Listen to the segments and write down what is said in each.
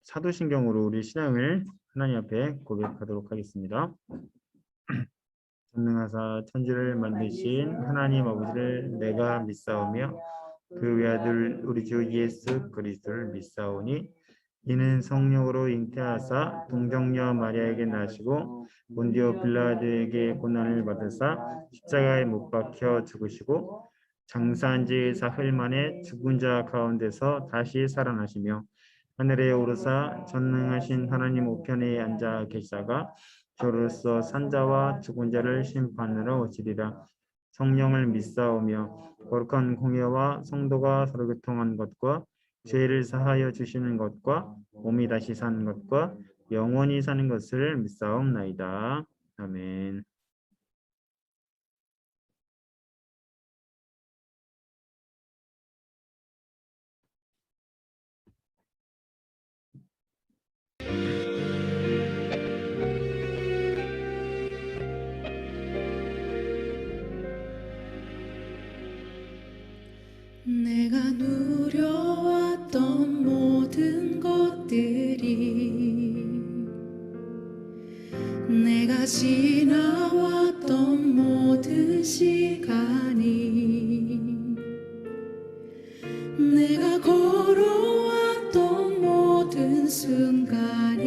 사도신경으로 우리 신앙을 하나님 앞에 고백하도록 하겠습니다. 전능하사 천지를 만드신 하나님 아버지를 내가 믿사오며 그 외아들 우리 주 예수 그리스도를 믿사오니 이는 성령으로 잉태하사 동정녀 마리아에게 나시고 본디오 빌라도에게 고난을 받으사 십자가에 못 박혀 죽으시고 장사한 지 사흘 만에 죽은 자 가운데서 다시 살아나시며 하늘에 오르사 전능하신 하나님 우편에 앉아 계시다가 저로서 산자와 죽은 자를 심판하러 오시리라. 성령을 믿사오며 거룩한 공예와 성도가 서로 교통한 것과 죄를 사하여 주시는 것과 몸이 다시 사는 것과 영원히 사는 것을 믿사옵나이다. 아멘. 내가 누려왔던 모든 것들이 내가 지나왔던 모든 시간이 내가 걸어왔던 모든 순간이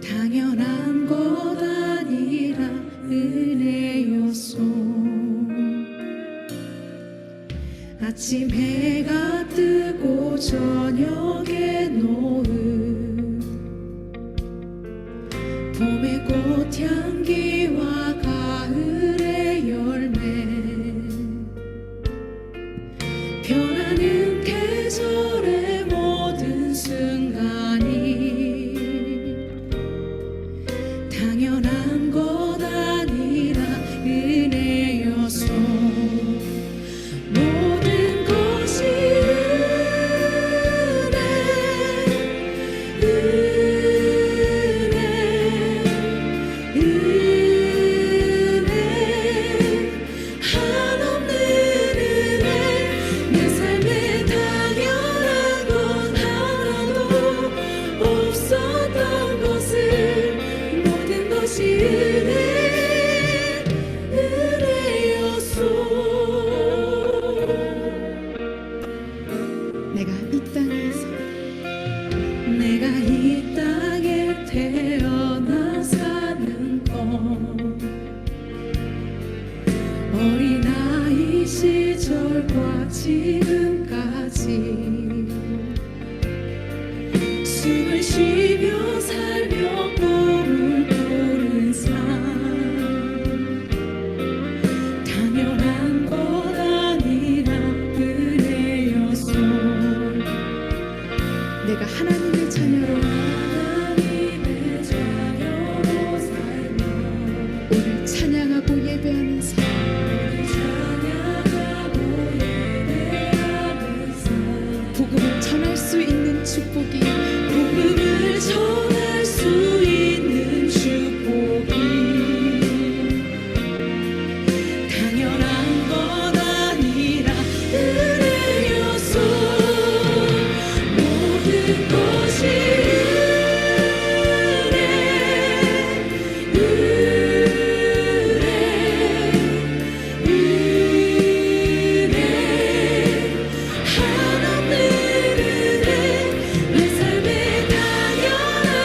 당연한 것 아니라 은혜였소. 아침 해가 뜨고 저녁에 노을 봄의 꽃향기와 가을의 열매 변하는 계절의 모든 순간이 당연한 것 아니라 은혜였소. 내가 이 땅에 태어나 사는 건 어린아이 시절과 지금까지 숨을 쉬며 살며 꿈을 꾸는 삶 당연한 것 아니라 은혜였소. 내가 하나님의 자녀로 살며 오늘 찬양하고 예배하는 삶 복음을 전할 수 있는 축복이 복음을 전할 수 있는 축복이 당연한 것 아니라 은혜였소. 모든 것이 한없는 은혜 내 삶에 당연한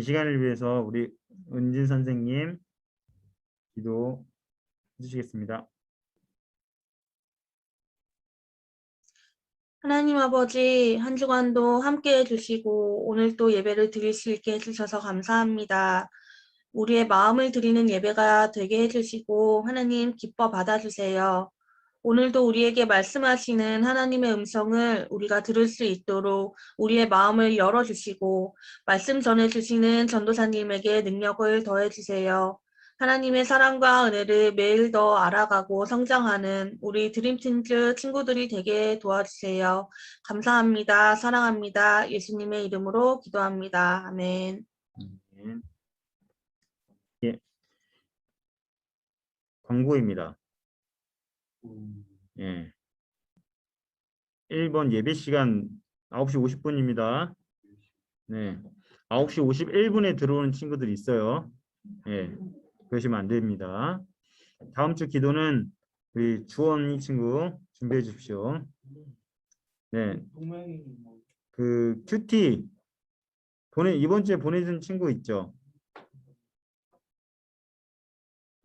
이 시간을 위해서 우리 은진 선생님 기도 해주시겠습니다. 하나님 아버지, 한 주간도 함께 해주시고 오늘 또 예배를 드릴 수 있게 해주셔서 감사합니다. 우리의 마음을 드리는 예배가 되게 해주시고 하나님 기뻐 받아주세요. 오늘도 우리에게 말씀하시는 하나님의 음성을 우리가 들을 수 있도록 우리의 마음을 열어주시고 말씀 전해주시는 전도사님에게 능력을 더해주세요. 하나님의 사랑과 은혜를 매일 더 알아가고 성장하는 우리 드림팀즈 친구들이 되게 도와주세요. 감사합니다. 사랑합니다. 예수님의 이름으로 기도합니다. 아멘. 예. 광고입니다. 예. 1번 예배 시간 9시 50분입니다. 네. 9시 51분에 들어오는 친구들이 있어요. 예. 그러시면 안 됩니다. 다음 주 기도는 우리 주원이 친구 준비해 주십시오. 네. 그 큐티 이번 주에 보내준 친구 있죠?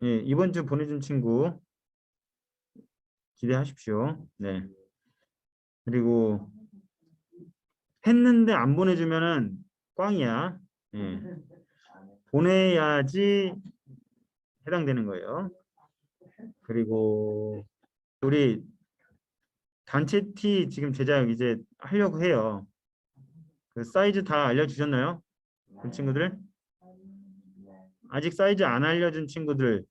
예, 이번 주 보내준 친구 기대하십시오. 네. 그리고 했는데 안 보내주면은 꽝이야. 예. 보내야지 해당되는 거예요. 그리고 우리 단체 티 지금 제작 이제 하려고 해요. 그 사이즈 다 알려주셨나요? 그 친구들? 아직 사이즈 안 알려준 친구들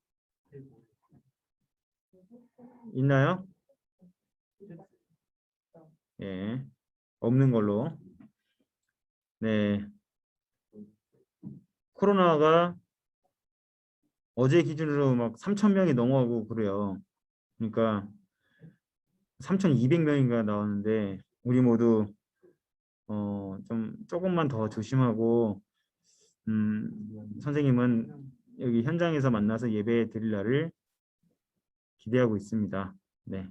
있나요? 예, 없는 걸로. 네. 코로나가 어제 기준으로 막 3,000명이 넘어가고 그래요. 그러니까 3,200명인가 나왔는데 우리 모두 좀 조금만 더 조심하고 선생님은 여기 현장에서 만나서 예배 드릴 날을 기대하고 있습니다. 네.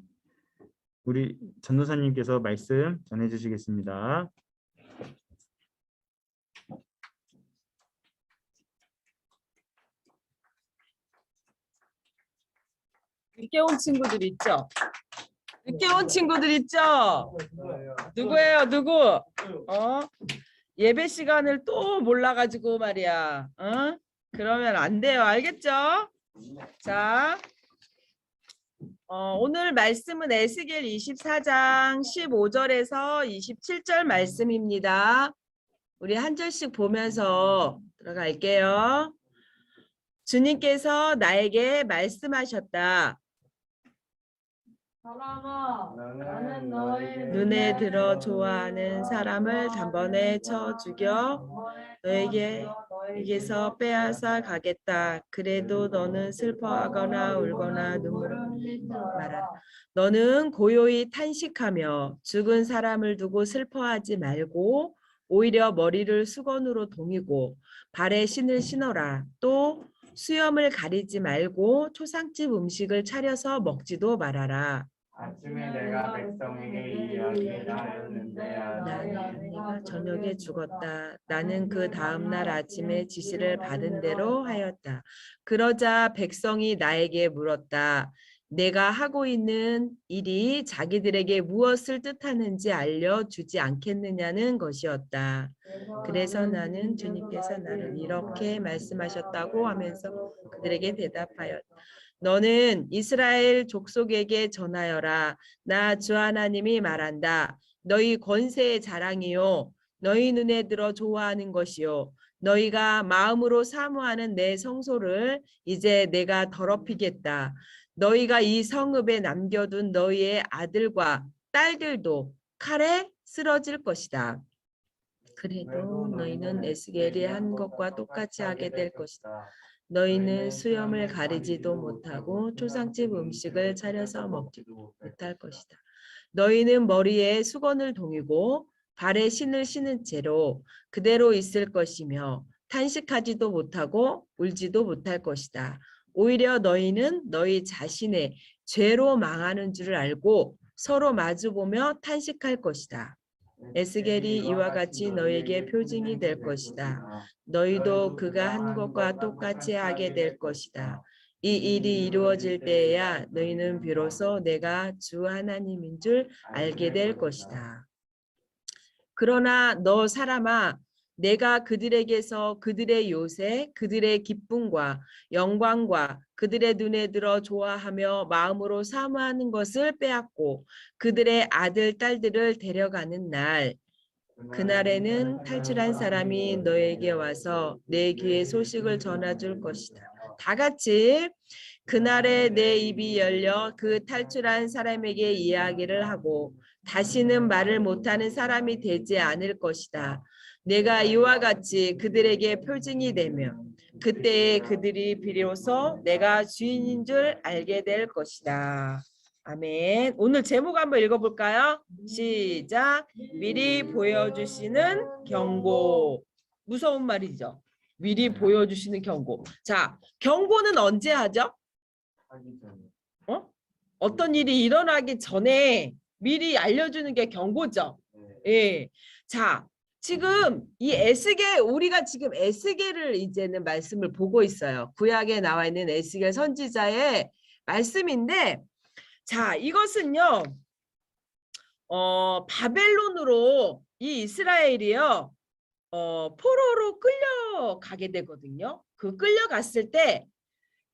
우리 전도사님께서 말씀 전해 주시겠습니다. 늦게 온 친구들 있죠? 늦게 온 친구들 있죠? 누구예요? 누구? 예배 시간을 또 몰라가지고 말이야. 그러면 안 돼요. 알겠죠? 자, 오늘 말씀은 에스겔 24장 15절에서 27절 말씀입니다. 우리 한 절씩 보면서 들어갈게요. 주님께서 나에게 말씀하셨다. 사람아, 나는 너의 눈에 들어 좋아하는 사람을 단번에 쳐 죽여 너에게서 빼앗아 가겠다. 그래도 너는 슬퍼하거나 울거나 눈물을 흘리지 말아라. 너는 고요히 탄식하며 죽은 사람을 두고 슬퍼하지 말고 오히려 머리를 수건으로 동이고 발에 신을 신어라. 또 수염을 가리지 말고 초상집 음식을 차려서 먹지도 말아라. 아침에 내가 백성에게 이야기를 하였는데 내가 저녁에 죽었다. 나는 그 다음 날 아침에 지시를 받은 대로 하였다. 그러자 백성이 나에게 물었다. 내가 하고 있는 일이 자기들에게 무엇을 뜻하는지 알려주지 않겠느냐는 것이었다. 그래서 나는 주님께서 나를 이렇게 말씀하셨다고 하면서 그들에게 대답하였다. 너는 이스라엘 족속에게 전하여라. 나 주 하나님이 말한다. 너희 권세의 자랑이요. 너희 눈에 들어 좋아하는 것이요. 너희가 마음으로 사모하는 내 성소를 이제 내가 더럽히겠다. 너희가 이 성읍에 남겨둔 너희의 아들과 딸들도 칼에 쓰러질 것이다. 그래도 너희는 에스겔이 한 것과 똑같이 하게 될 것이다. 너희는 수염을 가리지도 못하고 초상집 음식을 차려서 먹지도 못할 것이다. 너희는 머리에 수건을 동이고 발에 신을 신은 채로 그대로 있을 것이며 탄식하지도 못하고 울지도 못할 것이다. 오히려 너희는 너희 자신의 죄로 망하는 줄을 알고 서로 마주보며 탄식할 것이다. 에스겔이 이와 같이 너에게 표징이 될 것이다. 너희도 그가 한 것과 똑같이 하게 될 것이다. 이 일이 이루어질 때에야 너희는 비로소 내가 주 하나님인 줄 알게 될 것이다. 그러나 너 사람아, 내가 그들에게서 그들의 요새, 그들의 기쁨과 영광과 그들의 눈에 들어 좋아하며 마음으로 사모하는 것을 빼앗고 그들의 아들, 딸들을 데려가는 날, 그날에는 탈출한 사람이 너에게 와서 내 귀에 소식을 전해줄 것이다. 다 같이 그날에 내 입이 열려 그 탈출한 사람에게 이야기를 하고 다시는 말을 못하는 사람이 되지 않을 것이다. 내가 이와 같이 그들에게 표징이 되며 그때에 그들이 비로소 내가 주인인 줄 알게 될 것이다. 아멘. 오늘 제목 한번 읽어볼까요? 시작. 미리 보여주시는 경고. 무서운 말이죠. 미리 보여주시는 경고. 자, 경고는 언제 하죠? 어떤 일이 일어나기 전에 미리 알려주는 게 경고죠. 예. 자, 지금 이 에스겔, 우리가 지금 에스겔을 이제는 말씀을 보고 있어요. 구약에 나와 있는 에스겔 선지자의 말씀인데, 자, 이것은요, 바벨론으로 이 이스라엘이요, 포로로 끌려가게 되거든요. 그 끌려갔을 때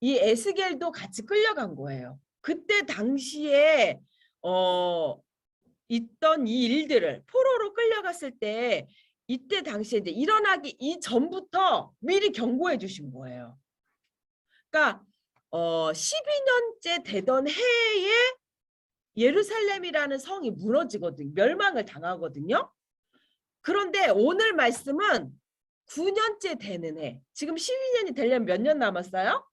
이 에스겔도 같이 끌려간 거예요. 그때 당시에 있던 이 일들을 포로로 끌려갔을 때 이때 당시에 이제 일어나기 이전부터 미리 경고해 주신 거예요. 그러니까 12년째 되던 해에 예루살렘이라는 성이 무너지거든요. 멸망을 당하거든요. 그런데 오늘 말씀은 9년째 되는 해. 지금 12년이 되려면 몇 년 남았어요?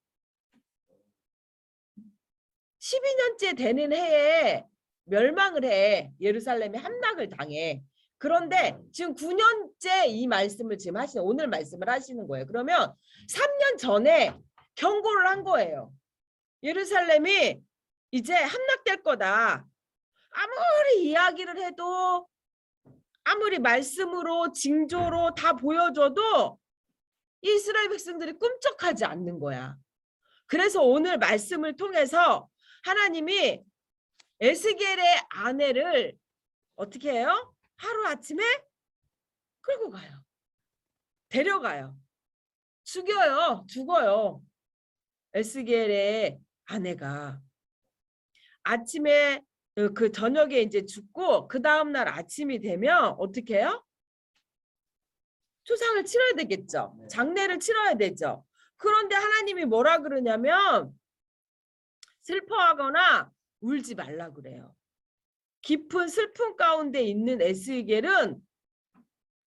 12년째 되는 해에 멸망을 해. 예루살렘이 함락을 당해. 그런데 지금 9년째 이 말씀을 지금 하시는, 오늘 말씀을 하시는 거예요. 그러면 3년 전에 경고를 한 거예요. 예루살렘이 이제 함락될 거다. 아무리 이야기를 해도, 아무리 말씀으로 징조로 다 보여줘도 이스라엘 백성들이 꿈쩍하지 않는 거야. 그래서 오늘 말씀을 통해서 하나님이 에스겔의 아내를 어떻게 해요? 하루아침에 끌고 가요. 데려가요. 죽어요. 에스겔의 아내가 아침에 그 저녁에 이제 죽고 그 다음날 아침이 되면 어떻게 해요? 초상을 치러야 되겠죠. 장례를 치러야 되죠. 그런데 하나님이 뭐라 그러냐면 슬퍼하거나 울지 말라 그래요. 깊은 슬픔 가운데 있는 에스겔은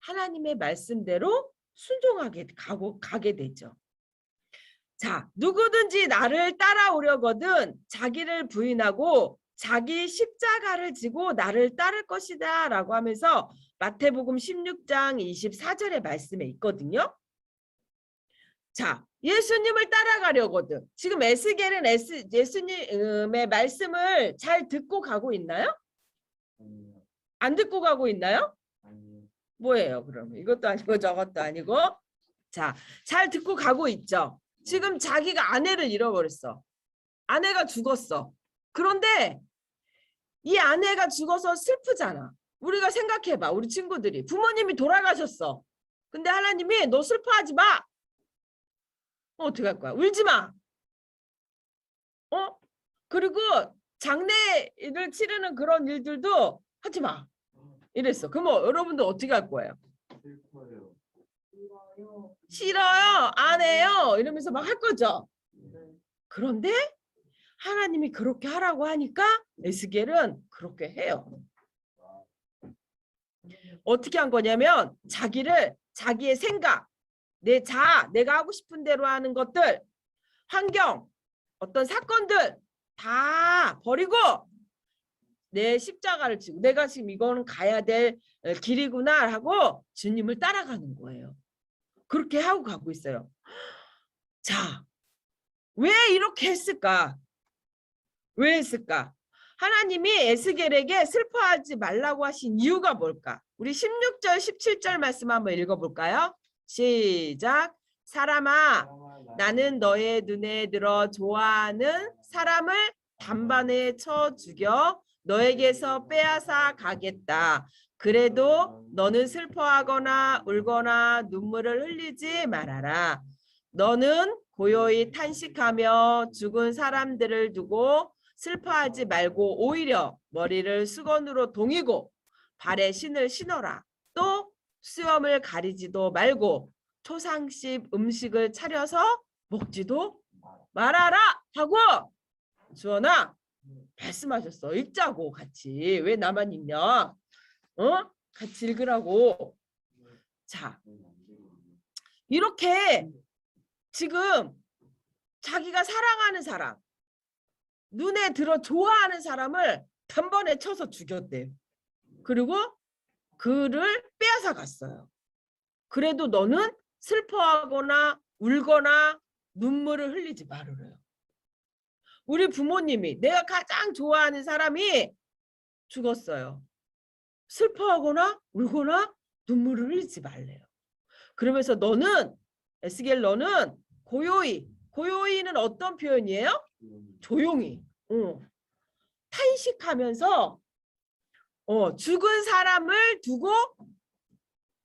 하나님의 말씀대로 순종하게 가게 되죠. 자, 누구든지 나를 따라오려거든 자기를 부인하고 자기 십자가를 지고 나를 따를 것이다 라고 하면서 마태복음 16장 24절의 말씀에 있거든요. 자, 예수님을 따라가려거든. 지금 에스겔은 예수님의 말씀을 잘 듣고 가고 있나요? 안 듣고 가고 있나요? 뭐예요, 그러면? 이것도 아니고 저것도 아니고. 자, 잘 듣고 가고 있죠. 지금 자기가 아내를 잃어버렸어. 아내가 죽었어. 그런데 이 아내가 죽어서 슬프잖아. 우리가 생각해봐. 우리 친구들이. 부모님이 돌아가셨어. 근데 하나님이 너 슬퍼하지 마. 어떻게 할 거야? 울지 마. 그리고 장례를 치르는 그런 일들도 하지 마. 이랬어. 그럼 여러분들 어떻게 할 거예요? 싫어요. 안 해요. 이러면서 막 할 거죠. 그런데 하나님이 그렇게 하라고 하니까 에스겔은 그렇게 해요. 어떻게 한 거냐면 자기의 생각, 내 자아, 내가 하고 싶은 대로 하는 것들, 환경, 어떤 사건들 다 버리고 내 십자가를 지고 내가 지금 이거는 가야 될 길이구나 하고 주님을 따라가는 거예요. 그렇게 하고 가고 있어요. 자, 왜 이렇게 했을까? 왜 했을까? 하나님이 에스겔에게 슬퍼하지 말라고 하신 이유가 뭘까? 우리 16절, 17절 말씀 한번 읽어볼까요? 시작. 사람아, 나는 너의 눈에 들어 좋아하는 사람을 단반에 쳐 죽여 너에게서 빼앗아 가겠다. 그래도 너는 슬퍼하거나 울거나 눈물을 흘리지 말아라. 너는 고요히 탄식하며 죽은 사람들을 두고 슬퍼하지 말고 오히려 머리를 수건으로 동이고 발에 신을 신어라. 또 수염을 가리지도 말고 초상집 음식을 차려서 먹지도 말아라 하고 주원아 말씀하셨어. 읽자고 같이. 왜 나만 읽냐? 같이 읽으라고. 자, 이렇게 지금 자기가 사랑하는 사람, 눈에 들어 좋아하는 사람을 단번에 쳐서 죽였대요. 그리고 그를 빼앗아 갔어요. 그래도 너는 슬퍼하거나 울거나 눈물을 흘리지 말으래요. 우리 부모님이 내가 가장 좋아하는 사람이 죽었어요. 슬퍼하거나 울거나 눈물을 흘리지 말래요. 그러면서 너는 에스겔 너는 고요히는 어떤 표현이에요? 조용히 탄식하면서 죽은 사람을 두고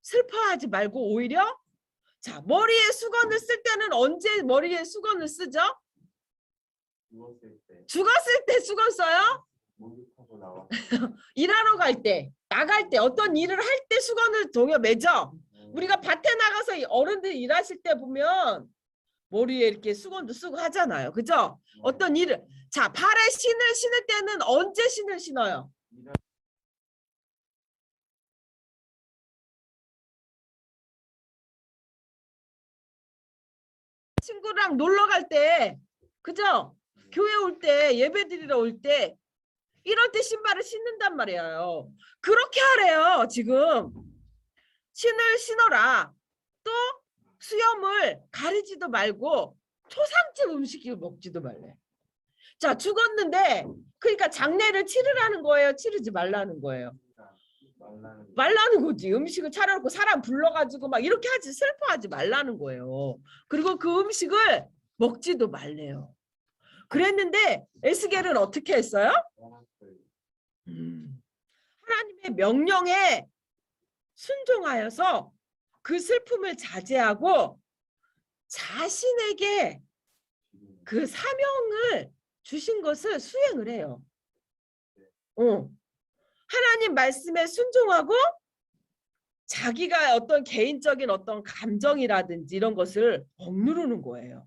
슬퍼하지 말고 오히려 자 머리에 수건을 쓸 때는 언제 머리에 수건을 쓰죠? 죽었을 때 수건 써요? 일하러 갈 때, 나갈 때, 어떤 일을 할 때 수건을 동여 매죠? 우리가 밭에 나가서 어른들 일하실 때 보면 머리에 이렇게 수건도 쓰고 하잖아요. 그죠? 어떤 일을. 자, 발에 신을 신을 때는 언제 신을 신어요? 친구랑 놀러 갈 때, 그죠? 교회 올 때, 예배 드리러 올 때, 이럴 때 신발을 신는단 말이에요. 그렇게 하래요, 지금. 신을 신어라. 또 수염을 가리지도 말고 초상집 음식을 먹지도 말래. 자, 죽었는데 그러니까 장례를 치르라는 거예요? 치르지 말라는 거예요? 말라는 거지. 음식을 차려놓고 사람 불러가지고 막 이렇게 하지 슬퍼하지 말라는 거예요. 그리고 그 음식을 먹지도 말래요. 그랬는데 에스겔은 어떻게 했어요? 하나님의 명령에 순종하여서 그 슬픔을 자제하고 자신에게 그 사명을 주신 것을 수행을 해요. 하나님 말씀에 순종하고 자기가 어떤 개인적인 어떤 감정이라든지 이런 것을 억누르는 거예요.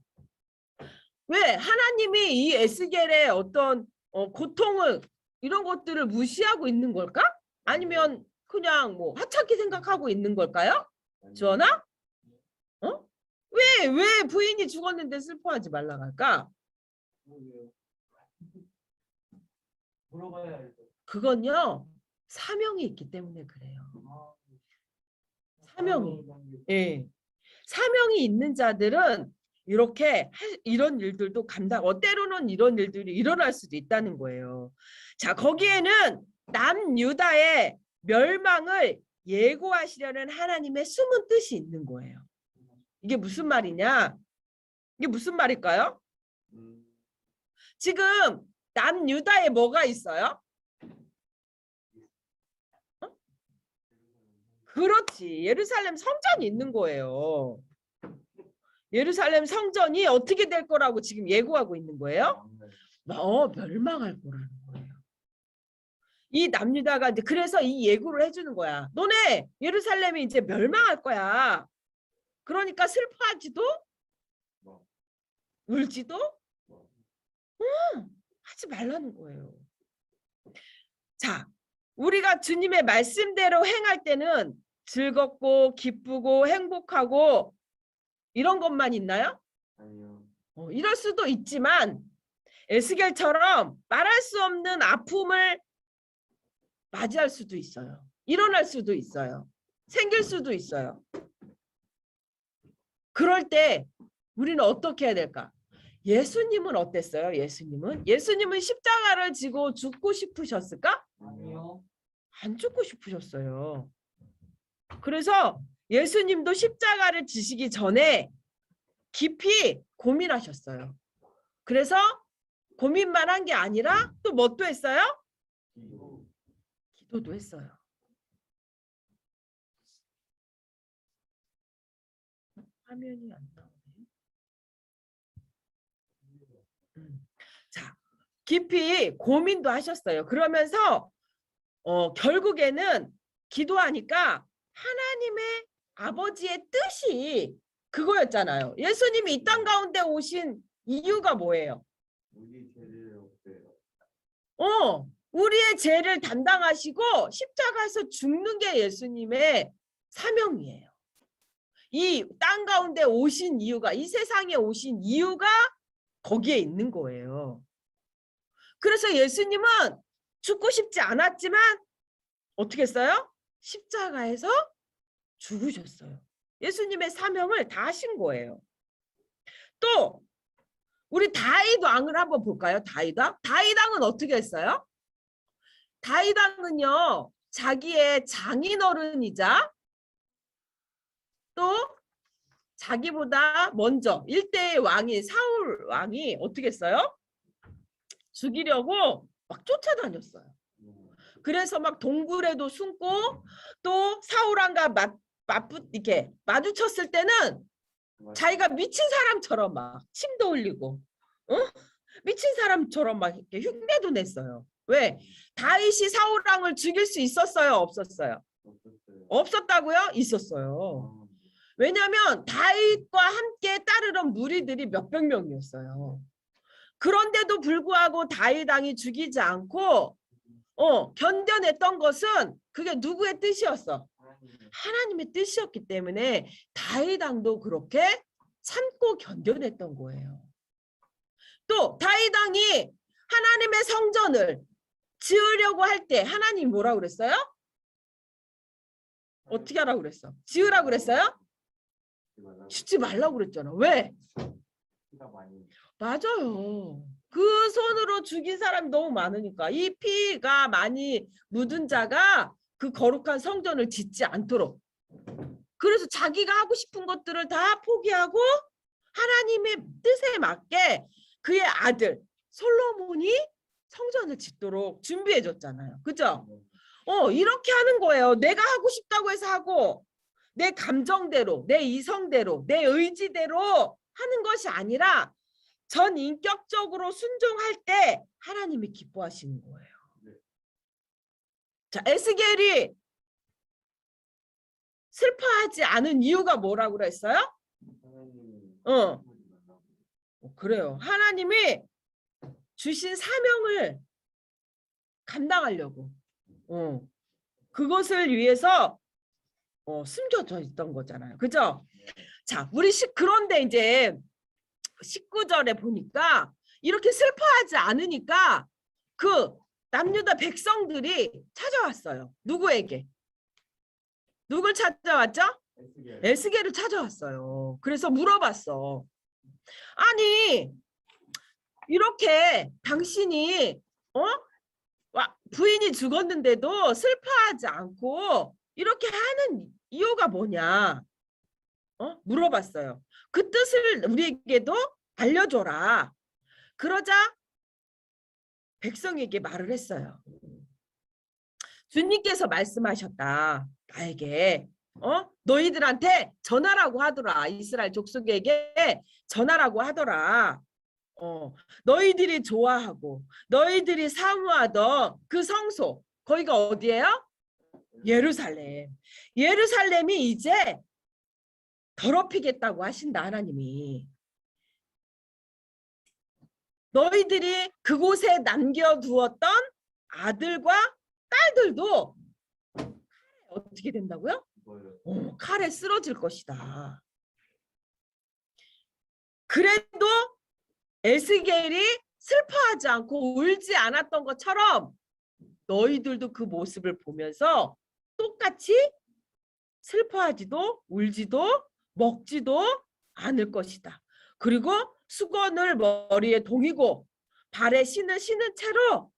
왜? 하나님이 이 에스겔의 어떤 고통을 이런 것들을 무시하고 있는 걸까? 아니면 그냥 뭐 하찮게 생각하고 있는 걸까요? 주원아? 왜 부인이 죽었는데 슬퍼하지 말라고 할까? 그건요 사명이 있기 때문에 그래요. 사명이. 예. 사명이 있는 자들은 이렇게 이런 일들도 때로는 이런 일들이 일어날 수도 있다는 거예요. 자, 거기에는 남유다의 멸망을 예고하시려는 하나님의 숨은 뜻이 있는 거예요. 이게 무슨 말이냐? 이게 무슨 말일까요? 지금 남유다에 뭐가 있어요? 그렇지. 예루살렘 성전이 있는 거예요. 예루살렘 성전이 어떻게 될 거라고 지금 예고하고 있는 거예요? 멸망할 거라는 거예요. 이 남유다가 이제 그래서 이 예고를 해주는 거야. 너네 예루살렘이 이제 멸망할 거야. 그러니까 슬퍼하지도 울지도 하지 말라는 거예요. 자, 우리가 주님의 말씀대로 행할 때는 즐겁고 기쁘고 행복하고 이런 것만 있나요? 아니요. 이럴 수도 있지만 에스겔처럼 말할 수 없는 아픔을 맞이할 수도 있어요. 일어날 수도 있어요. 생길 수도 있어요. 그럴 때 우리는 어떻게 해야 될까? 예수님은 어땠어요? 예수님은 십자가를 지고 죽고 싶으셨을까? 아니요. 안 죽고 싶으셨어요. 그래서 예수님도 십자가를 지시기 전에 깊이 고민하셨어요. 그래서 고민만 한 게 아니라 또 뭣도 했어요? 기도도 했어요. 화면이 안 나오네. 자, 깊이 고민도 하셨어요. 그러면서 결국에는 기도하니까 하나님의 아버지의 뜻이 그거였잖아요. 예수님이 이 땅 가운데 오신 이유가 뭐예요? 우리의 죄를 담당하시고 십자가에서 죽는 게 예수님의 사명이에요. 이 땅 가운데 오신 이유가, 이 세상에 오신 이유가 거기에 있는 거예요. 그래서 예수님은 죽고 싶지 않았지만 어떻게 했어요? 십자가에서 죽으셨어요. 예수님의 사명을 다 하신 거예요. 또 우리 다윗 왕을 한번 볼까요? 다윗 왕은 어떻게 했어요? 다윗 왕은요, 자기의 장인어른이자 또 자기보다 먼저 1대의 왕인 사울 왕이 어떻게 했어요? 죽이려고 막 쫓아다녔어요. 그래서 막 동굴에도 숨고 또 사울 왕과 이렇게 마주쳤을 때는 자기가 미친 사람처럼 막 침도 흘리고, 미친 사람처럼 막 이렇게 흉내도 냈어요. 왜? 다윗이 사울 왕을 죽일 수 있었어요? 없었어요? 없었다고요? 있었어요. 왜냐하면 다윗과 함께 따르던 무리들이 몇백 명이었어요. 그런데도 불구하고 다윗 왕이 죽이지 않고 견뎌냈던 것은 그게 누구의 뜻이었어? 하나님의 뜻이었기 때문에 다윗 왕도 그렇게 참고 견뎌냈던 거예요. 또 다윗 왕이 하나님의 성전을 지으려고 할 때 하나님 뭐라고 그랬어요? 어떻게 하라고 그랬어? 지으라고 그랬어요? 짓지 말라고 그랬잖아. 왜? 맞아요. 그 손으로 죽인 사람이 너무 많으니까 이 피가 많이 묻은 자가 그 거룩한 성전을 짓지 않도록. 그래서 자기가 하고 싶은 것들을 다 포기하고 하나님의 뜻에 맞게 그의 아들 솔로몬이 성전을 짓도록 준비해 줬잖아요. 그죠? 이렇게 하는 거예요. 내가 하고 싶다고 해서 하고 내 감정대로, 내 이성대로, 내 의지대로 하는 것이 아니라 전 인격적으로 순종할 때 하나님이 기뻐하시는 거예요. 자, 에스겔이 슬퍼하지 않은 이유가 뭐라고 그랬어요? 그래요. 하나님이 주신 사명을 감당하려고 그것을 위해서 숨겨져 있던 거잖아요. 그죠? 자, 그런데 이제 19절에 보니까 이렇게 슬퍼하지 않으니까 그 남유다 백성들이 찾아왔어요. 누구에게? 누굴 찾아왔죠? 에스겔을 찾아왔어요. 그래서 물어봤어. 아니, 이렇게 당신이 부인이 죽었는데도 슬퍼하지 않고 이렇게 하는 이유가 뭐냐? 물어봤어요. 그 뜻을 우리에게도 알려줘라. 그러자 백성에게 말을 했어요. 주님께서 말씀하셨다. 나에게 너희들한테 전하라고 하더라. 이스라엘 족속에게 전하라고 하더라. 너희들이 좋아하고 너희들이 사모하던 그 성소, 거기가 어디예요? 예루살렘. 예루살렘이 이제 더럽히겠다고 하신다. 하나님이. 너희들이 그곳에 남겨두었던 아들과 딸들도 어떻게 된다고요? 칼에 쓰러질 것이다. 그래도 에스겔이 슬퍼하지 않고 울지 않았던 것처럼 너희들도 그 모습을 보면서 똑같이 슬퍼하지도 울지도 먹지도 않을 것이다. 그리고 수건을 머리에 동이고 발에 신을 신은 채로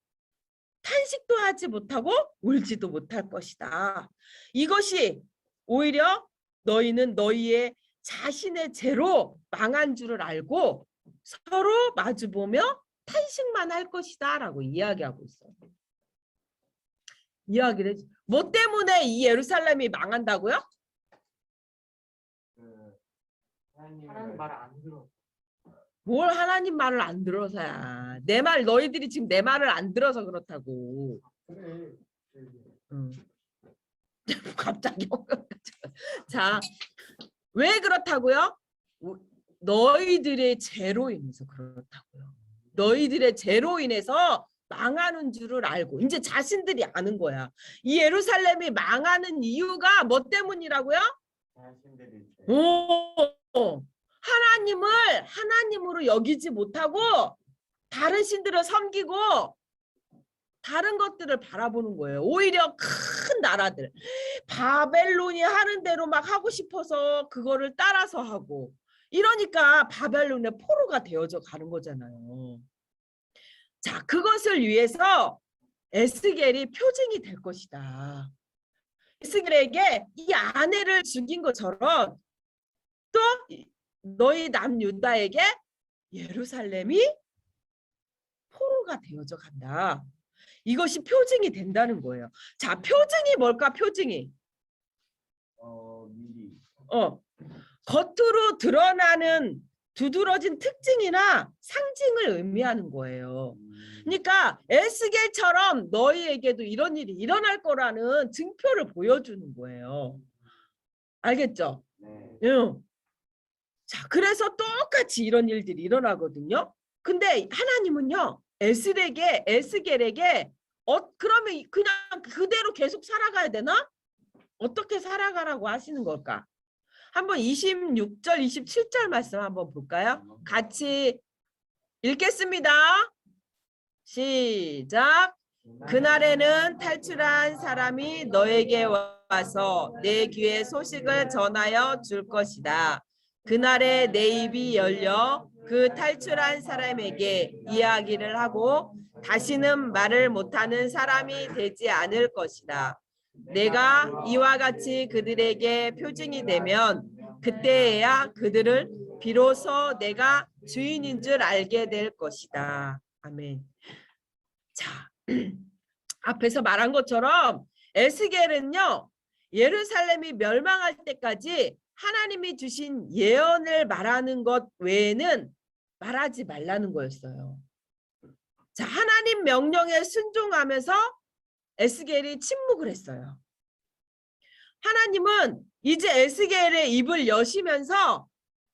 탄식도 하지 못하고 울지도 못할 것이다. 이것이 오히려 너희는 너희의 자신의 죄로 망한 줄을 알고 서로 마주보며 탄식만 할 것이다 라고 이야기하고 있어요. 이야기를 해줘. 뭐 때문에 이 예루살렘이 망한다고요? 하나님 말을 안 들어. 뭘 하나님 말을 안 들어서야. 내 말 너희들이 지금 내 말을 안 들어서 그렇다고. 그래. 갑자기 자, 왜 그렇다고요? 너희들의 죄로 인해서 그렇다고요. 너희들의 죄로 인해서 망하는 줄을 알고 이제 자신들이 아는 거야. 이 예루살렘이 망하는 이유가 뭐 때문이라고요? 자신들이 하나님을 하나님으로 여기지 못하고 다른 신들을 섬기고 다른 것들을 바라보는 거예요. 오히려 큰 나라들 바벨론이 하는 대로 막 하고 싶어서 그거를 따라서 하고 이러니까 바벨론의 포로가 되어져 가는 거잖아요. 자, 그것을 위해서 에스겔이 표징이 될 것이다. 에스겔에게 이 아내를 죽인 것처럼 또 너희 남유다에게 예루살렘이 포로가 되어져 간다. 이것이 표징이 된다는 거예요. 자, 표징이 뭘까? 표징이 미리. 겉으로 드러나는 두드러진 특징이나 상징을 의미하는 거예요. 그러니까 에스겔처럼 너희에게도 이런 일이 일어날 거라는 증표를 보여주는 거예요. 알겠죠? 네. 응. 자, 그래서 똑같이 이런 일들이 일어나거든요. 근데 하나님은요, 에스겔에게 그러면 그냥 그대로 계속 살아가야 되나? 어떻게 살아가라고 하시는 걸까? 한번 26절, 27절 말씀 한번 볼까요? 같이 읽겠습니다. 시작. 그날에는 탈출한 사람이 너에게 와서 내 귀에 소식을 전하여 줄 것이다. 그날에 내 입이 열려 그 탈출한 사람에게 이야기를 하고 다시는 말을 못하는 사람이 되지 않을 것이다. 내가 이와 같이 그들에게 표징이 되면 그때에야 그들을 비로소 내가 주인인 줄 알게 될 것이다. 아멘. 자, 앞에서 말한 것처럼 에스겔은요, 예루살렘이 멸망할 때까지 하나님이 주신 예언을 말하는 것 외에는 말하지 말라는 거였어요. 자, 하나님 명령에 순종하면서 에스겔이 침묵을 했어요. 하나님은 이제 에스겔의 입을 여시면서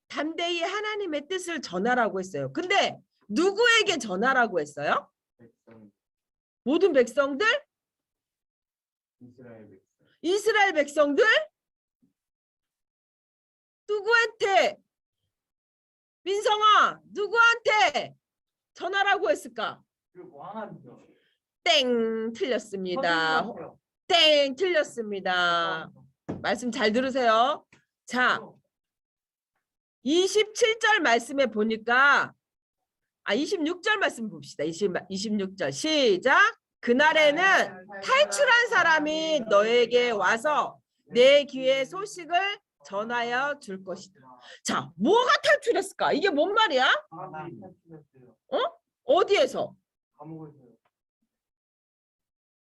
담대히 하나님의 뜻을 전하라고 했어요. 근데 누구에게 전하라고 했어요? 백성, 모든 백성들? 이스라엘 백성. 이스라엘 백성들? 누구한테? 민성아, 누구한테 전하라고 했을까? 그 왕한테. 땡, 틀렸습니다. 땡, 틀렸습니다. 말씀 잘 들으세요. 자, 27절 말씀에 보니까 26절 말씀 봅시다. 26절 시작. 그날에는 탈출한 사람이 너에게 와서 내 귀에 소식을 전하여 줄 것이다. 자, 뭐가 탈출했을까? 이게 뭔 말이야? 어디에서? 감옥에서요.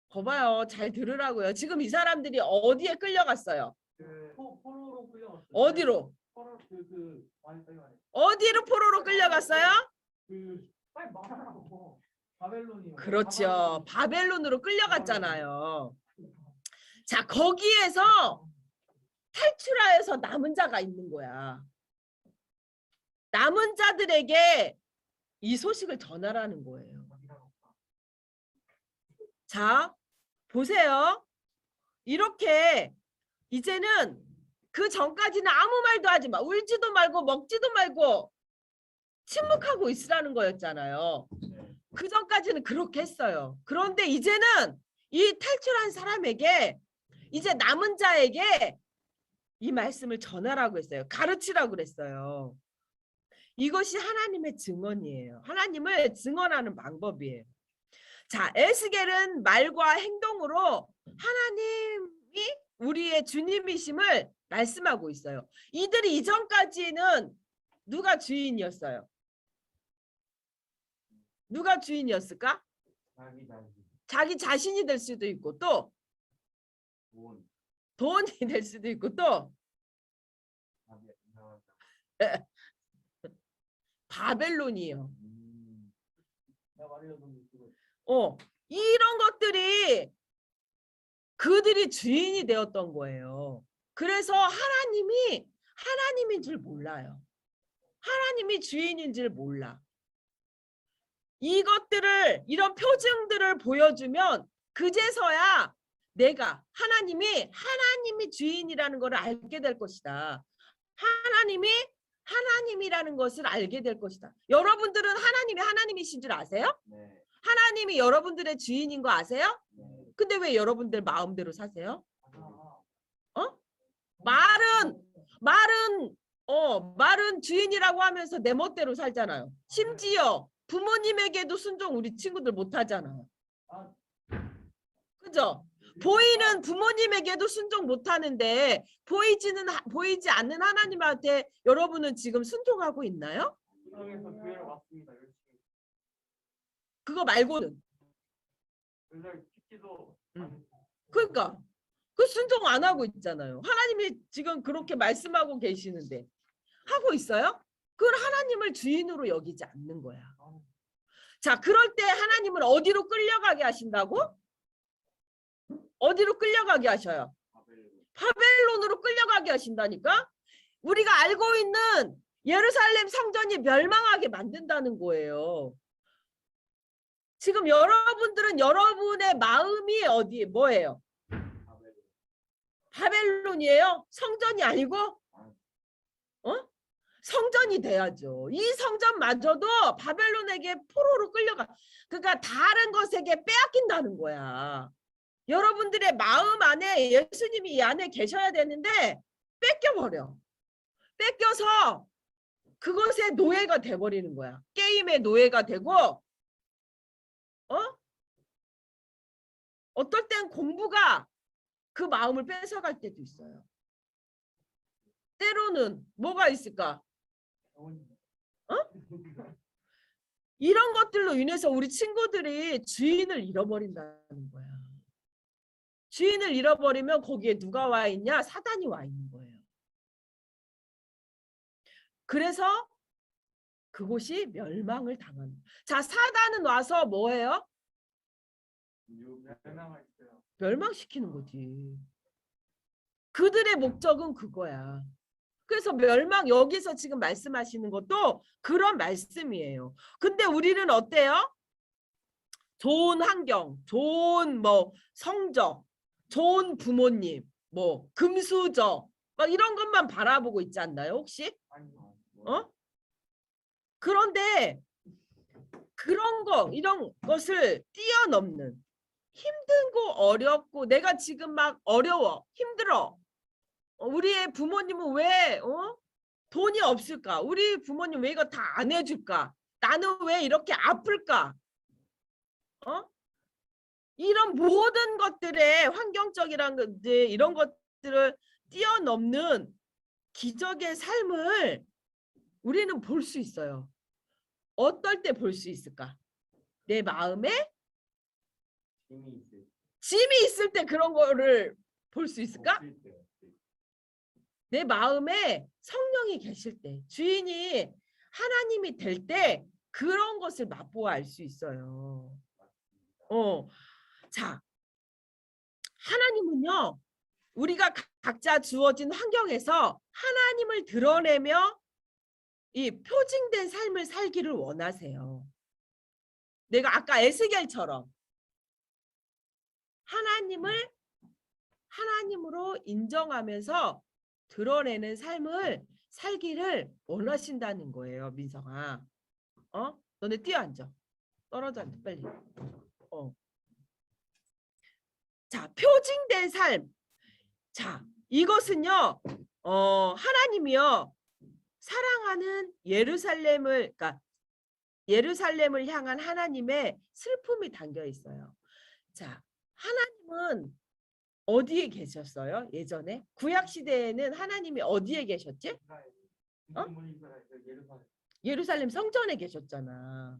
거봐요. 잘 들으라고요. 지금 이 사람들이 어디에 끌려갔어요? 포로로 끌려갔어요. 어디로? 포로 어디로 포로로 끌려갔어요? 빨리 말하라고. 바벨론이요. 그렇죠. 바벨론으로 끌려갔잖아요. 자, 거기에서 탈출하여서 남은 자가 있는 거야. 남은 자들에게 이 소식을 전하라는 거예요. 자, 보세요. 이렇게 이제는 그 전까지는 아무 말도 하지 마. 울지도 말고 먹지도 말고 침묵하고 있으라는 거였잖아요. 그 전까지는 그렇게 했어요. 그런데 이제는 이 탈출한 사람에게 이제 남은 자에게 이 말씀을 전하라고 했어요. 가르치라고 그랬어요. 이것이 하나님의 증언이에요. 하나님을 증언하는 방법이에요. 자, 에스겔은 말과 행동으로 하나님이 우리의 주님이심을 말씀하고 있어요. 이들이 이전까지는 누가 주인이었어요? 누가 주인이었을까? 자기 자신이 될 수도 있고 또 돈이 될 수도 있고 또 바벨론이에요. 이런 것들이 그들이 주인이 되었던 거예요. 그래서 하나님인 줄 몰라요. 하나님이 주인인 줄 몰라. 이런 표징들을 보여주면 그제서야 내가 하나님이 주인이라는 것을 알게 될 것이다. 하나님이라는 것을 알게 될 것이다. 여러분들은 하나님이 하나님이신 줄 아세요? 네. 하나님이 여러분들의 주인인 거 아세요? 네. 근데 왜 여러분들 마음대로 사세요? 아, 말은 주인이라고 하면서 내 멋대로 살잖아요. 심지어 부모님에게도 순종 우리 친구들 못 하잖아요. 그죠? 보이는 부모님에게도 순종 못 하는데 보이지 않는 하나님한테 여러분은 지금 순종하고 있나요? 수정에서 교회로 왔습니다. 열심히. 그거 말고는. 그래서 키키도 그러니까 그 순종 안 하고 있잖아요. 하나님이 지금 그렇게 말씀하고 계시는데 하고 있어요? 그걸 하나님을 주인으로 여기지 않는 거야. 자, 그럴 때 하나님은 어디로 끌려가게 하신다고? 어디로 끌려가게 하셔요? 바벨론으로 끌려가게 하신다니까? 우리가 알고 있는 예루살렘 성전이 멸망하게 만든다는 거예요. 지금 여러분들은 여러분의 마음이 뭐예요? 바벨론이에요? 성전이 아니고? 성전이 돼야죠. 이 성전마저도 바벨론에게 포로로 끌려가. 그러니까 다른 것에게 빼앗긴다는 거야. 여러분들의 마음 안에 예수님이 이 안에 계셔야 되는데 뺏겨버려. 뺏겨서 그것의 노예가 돼버리는 거야. 게임의 노예가 되고 어떨 땐 공부가 그 마음을 뺏어갈 때도 있어요. 때로는 뭐가 있을까? 이런 것들로 인해서 우리 친구들이 주인을 잃어버린다는 거야. 주인을 잃어버리면 거기에 누가 와 있냐? 사단이 와 있는 거예요. 그래서 그곳이 멸망을 당하는. 자, 사단은 와서 뭐예요? 멸망시키는 거지. 그들의 목적은 그거야. 그래서 여기서 지금 말씀하시는 것도 그런 말씀이에요. 근데 우리는 어때요? 좋은 환경, 좋은 성적, 좋은 부모님, 금수저 막 이런 것만 바라보고 있지 않나요, 혹시? 그런데 이런 것을 뛰어넘는, 힘들고 어렵고 내가 지금 막 어려워, 힘들어. 우리의 부모님은 왜 돈이 없을까? 우리 부모님 왜 이거 다 안 해줄까? 나는 왜 이렇게 아플까? 이런 모든 것들의 환경적이란 것들, 이런 것들을 뛰어넘는 기적의 삶을 우리는 볼 수 있어요. 어떨 때 볼 수 있을까? 내 마음에 짐이 있을 때 그런 거를 볼 수 있을까? 내 마음에 성령이 계실 때, 주인이 하나님이 될 때 그런 것을 맛보아 알 수 있어요. 자, 하나님은요, 우리가 각자 주어진 환경에서 하나님을 드러내며 이 표징된 삶을 살기를 원하세요. 내가 아까 에스겔처럼 하나님을 하나님으로 인정하면서 드러내는 삶을 살기를 원하신다는 거예요, 민성아. 너네 뛰어앉아. 떨어져 앉아, 빨리. 자, 표징된 삶. 자, 이것은요, 하나님이요, 사랑하는 예루살렘을, 그러니까 예루살렘을 향한 하나님의 슬픔이 담겨 있어요. 자, 하나님은 어디에 계셨어요? 예전에 구약 시대에는 하나님이 어디에 계셨지? 어? 예루살렘. 예루살렘 성전에 계셨잖아.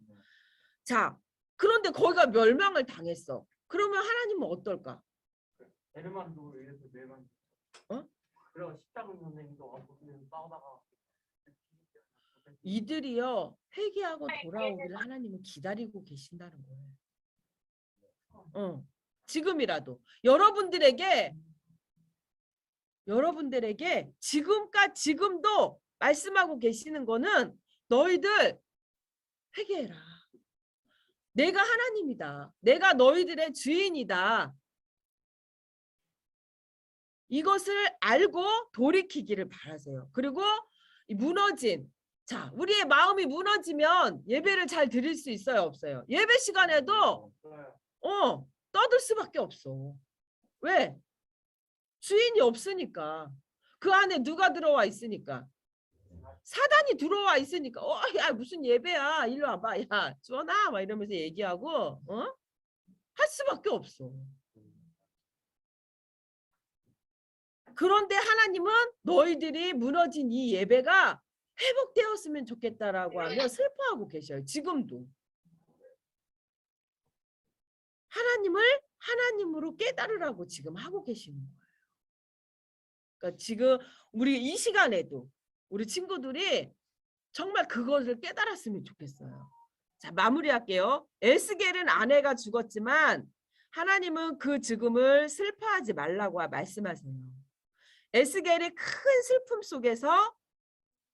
자, 그런데 거기가 멸망을 당했어. 그러면 하나님은 어떨까? 에르만도 이래서 멸망. 어? 그리고 십자군 선생님도 와서 그냥 싸우다가 이들이요 회개하고 돌아오기를 하나님은 기다리고 계신다는 거예요. 지금이라도 여러분들에게 지금도 말씀하고 계시는 거는 너희들 회개해라. 내가 하나님이다. 내가 너희들의 주인이다. 이것을 알고 돌이키기를 바라세요. 그리고 이 무너진, 자, 우리의 마음이 무너지면 예배를 잘 드릴 수 있어요, 없어요? 예배 시간에도 떠들 수밖에 없어. 왜? 주인이 없으니까. 그 안에 누가 들어와 있으니까. 사단이 들어와 있으니까. 야, 무슨 예배야? 일로 와봐. 야, 주원아, 막 이러면서 얘기하고 할 수밖에 없어. 그런데 하나님은 너희들이 무너진 이 예배가 회복되었으면 좋겠다라고 하며 슬퍼하고 계셔요. 지금도. 하나님을 하나님으로 깨달으라고 지금 하고 계시는 거예요. 그러니까 지금 우리 이 시간에도 우리 친구들이 정말 그것을 깨달았으면 좋겠어요. 자, 마무리할게요. 에스겔은 아내가 죽었지만 하나님은 그 죽음을 슬퍼하지 말라고 말씀하세요. 에스겔이 큰 슬픔 속에서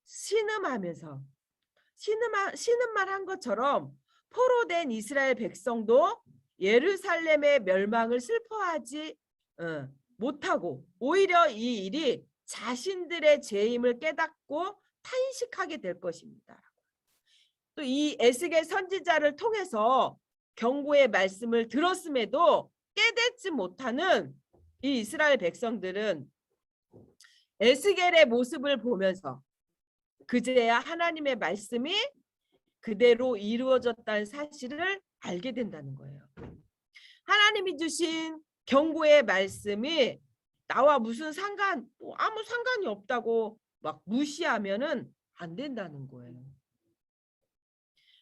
신음하면서 신음만 한 것처럼 포로된 이스라엘 백성도 예루살렘의 멸망을 슬퍼하지 못하고 오히려 이 일이 자신들의 죄임을 깨닫고 탄식하게 될 것입니다. 또 이 에스겔 선지자를 통해서 경고의 말씀을 들었음에도 깨닫지 못하는 이 이스라엘 백성들은 에스겔의 모습을 보면서 그제야 하나님의 말씀이 그대로 이루어졌다는 사실을 알게 된다는 거예요. 하나님이 주신 경고의 말씀이 나와 무슨 아무 상관이 없다고 막 무시하면은 안 된다는 거예요.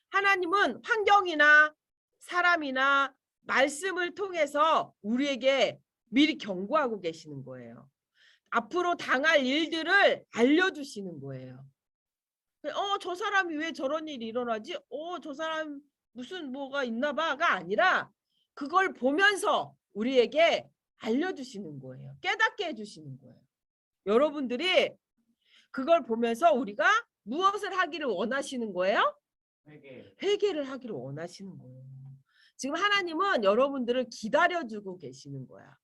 하나님은 환경이나 사람이나 말씀을 통해서 우리에게 미리 경고하고 계시는 거예요. 앞으로 당할 일들을 알려주시는 거예요. 저 사람이 왜 저런 일이 일어나지? 저 사람 무슨 뭐가 있나 봐가 아니라 그걸 보면서 우리에게 알려주시는 거예요. 깨닫게 해주시는 거예요. 여러분들이 그걸 보면서 우리가 무엇을 하기를 원하시는 거예요? 회개를 하기를 원하시는 거예요. 지금 하나님은 여러분들을 기다려주고 계시는 거야.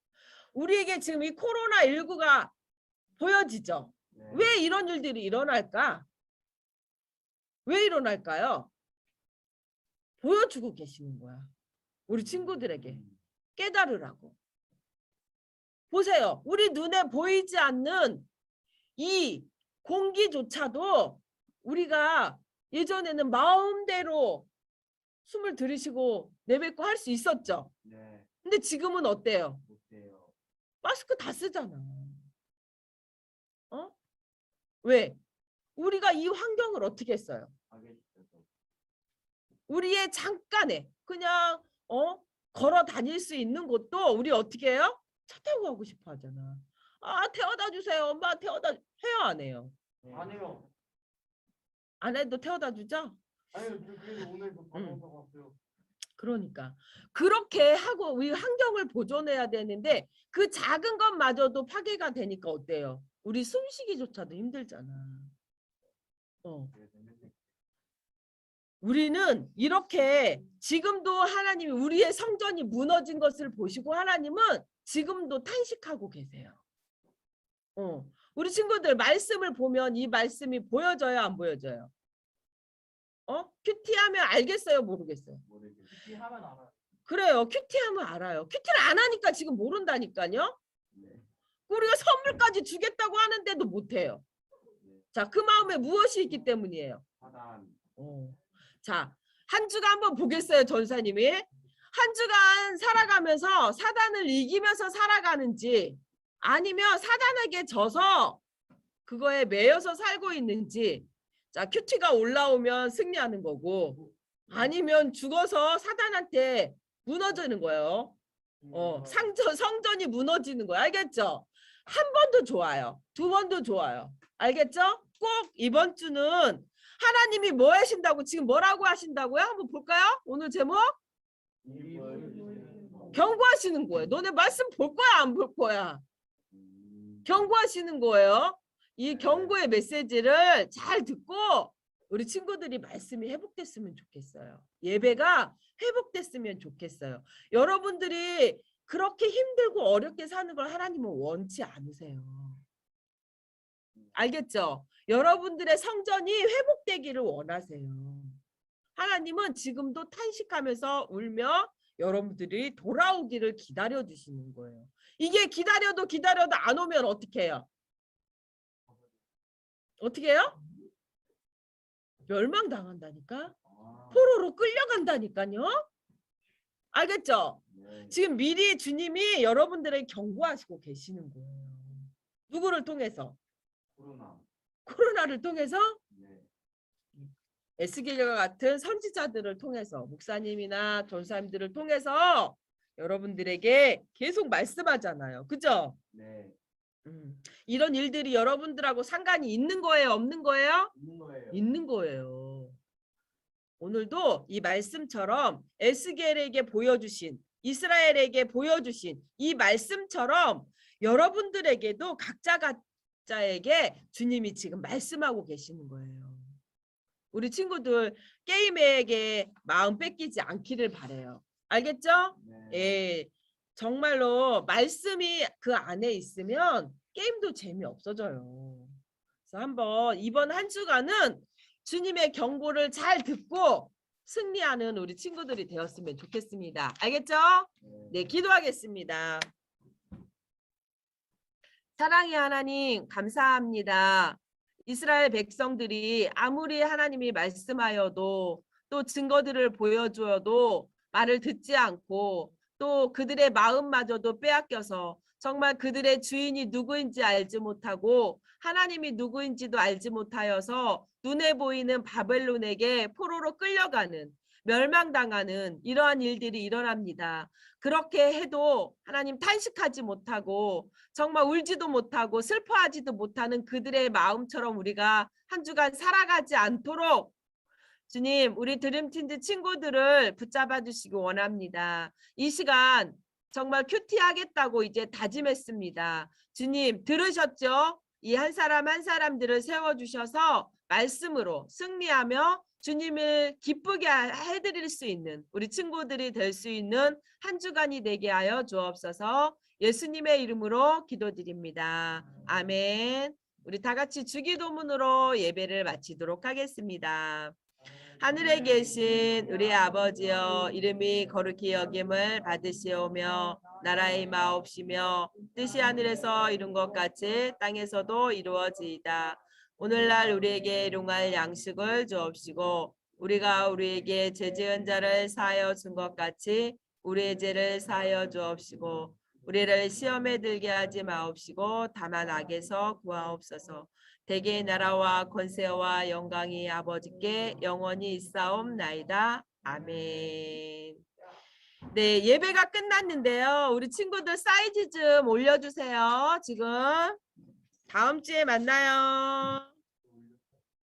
우리에게 지금 이 코로나19가 보여지죠? 네. 왜 이런 일들이 일어날까? 왜 일어날까요? 보여주고 계시는 거야. 우리 친구들에게 깨달으라고. 보세요. 우리 눈에 보이지 않는 이 공기조차도 우리가 예전에는 마음대로 숨을 들이쉬고 내뱉고 할 수 있었죠. 네. 근데 지금은 어때요? 못해요. 마스크 다 쓰잖아. 왜? 우리가 이 환경을 어떻게 했어요? 우리의 잠깐에 그냥 걸어 다닐 수 있는 곳도 우리 어떻게 해요? 차 타고 가고 싶어 하잖아. 태워다 주세요. 엄마 태워다 해요, 안 해요? 안 해요. 안 해도 태워다 주죠? 아니요, 그래도 오늘 그 방송사 왔어요. 그러니까 그렇게 하고 우리 환경을 보존해야 되는데 그 작은 것마저도 파괴가 되니까 어때요? 우리 숨쉬기조차도 힘들잖아. 우리는 이렇게 지금도 하나님이 우리의 성전이 무너진 것을 보시고 하나님은 지금도 탄식하고 계세요. 우리 친구들 말씀을 보면 이 말씀이 보여져요, 안 보여져요? 큐티하면 알겠어요, 모르겠어요? 하면 알아요. 그래요. 큐티하면 알아요. 큐티를 안 하니까 지금 모른다니까요. 우리가 선물까지 주겠다고 하는데도 못해요. 자, 그 마음에 무엇이 있기 때문이에요? 하단. 자, 한 주간 한번 보겠어요, 전사님이. 한 주간 살아가면서 사단을 이기면서 살아가는지 아니면 사단에게 져서 그거에 매여서 살고 있는지. 자, 큐티가 올라오면 승리하는 거고 아니면 죽어서 사단한테 무너지는 거예요. 성전이 무너지는 거예요. 알겠죠? 한 번도 좋아요. 두 번도 좋아요. 알겠죠? 꼭 이번 주는 하나님이 뭐 하신다고 지금 뭐라고 하신다고요? 한번 볼까요? 오늘 제목? 경고하시는 거예요. 너네 말씀 볼 거야 안 볼 거야? 경고하시는 거예요. 이 경고의 메시지를 잘 듣고 우리 친구들이 말씀이 회복됐으면 좋겠어요. 예배가 회복됐으면 좋겠어요. 여러분들이 그렇게 힘들고 어렵게 사는 걸 하나님은 원치 않으세요. 알겠죠? 여러분들의 성전이 회복되기를 원하세요. 하나님은 지금도 탄식하면서 울며 여러분들이 돌아오기를 기다려 주시는 거예요. 이게 기다려도 안 오면 어떻게 해요? 어떻게 해요? 멸망당한다니까? 포로로 끌려간다니까요? 알겠죠? 지금 미리 주님이 여러분들에게 경고하시고 계시는 거예요. 누구를 통해서? 코로나를 통해서? 에스겔과 같은 선지자들을 통해서 목사님이나 전사님들을 통해서 여러분들에게 계속 말씀하잖아요. 그죠? 네. 이런 일들이 여러분들하고 상관이 있는 거예요? 없는 거예요? 있는 거예요. 있는 거예요. 오늘도 이 말씀처럼 에스겔에게 보여주신 이스라엘에게 보여주신 이 말씀처럼 여러분들에게도 각자에게 주님이 지금 말씀하고 계시는 거예요. 우리 친구들 게임에게 마음 뺏기지 않기를 바래요. 알겠죠? 네. 예, 정말로 말씀이 그 안에 있으면 게임도 재미없어져요. 그래서 한번 이번 한 주간은 주님의 경고를 잘 듣고 승리하는 우리 친구들이 되었으면 좋겠습니다. 알겠죠? 네, 기도하겠습니다. 사랑의 하나님 감사합니다. 이스라엘 백성들이 아무리 하나님이 말씀하여도 또 증거들을 보여주어도 말을 듣지 않고 또 그들의 마음마저도 빼앗겨서 정말 그들의 주인이 누구인지 알지 못하고 하나님이 누구인지도 알지 못하여서 눈에 보이는 바벨론에게 포로로 끌려가는 멸망당하는 이러한 일들이 일어납니다. 그렇게 해도 하나님 탄식하지 못하고 정말 울지도 못하고 슬퍼하지도 못하는 그들의 마음처럼 우리가 한 주간 살아가지 않도록 주님 우리 드림팀즈 친구들을 붙잡아 주시기 원합니다. 이 시간 정말 큐티하겠다고 이제 다짐했습니다. 주님 들으셨죠? 이 한 사람 한 사람들을 세워주셔서 말씀으로 승리하며 주님을 기쁘게 해드릴 수 있는 우리 친구들이 될 수 있는 한 주간이 되게 하여 주옵소서. 예수님의 이름으로 기도드립니다. 아멘. 우리 다 같이 주기도문으로 예배를 마치도록 하겠습니다. 하늘에 계신 우리 아버지여 이름이 거룩히 여김을 받으시오며 나라의 임하옵시며 뜻이 하늘에서 이룬 것 같이 땅에서도 이루어지이다. 오늘날 우리에게 일용할 양식을 주옵시고 우리가 우리에게 죄 지은 자를 사하여 준 것 같이 우리의 죄를 사하여 주옵시고 우리를 시험에 들게 하지 마옵시고 다만 악에서 구하옵소서. 대개의 나라와 권세와 영광이 아버지께 영원히 있사옵나이다. 아멘. 네, 예배가 끝났는데요. 우리 친구들 사이즈 좀 올려주세요. 지금 다음 주에 만나요.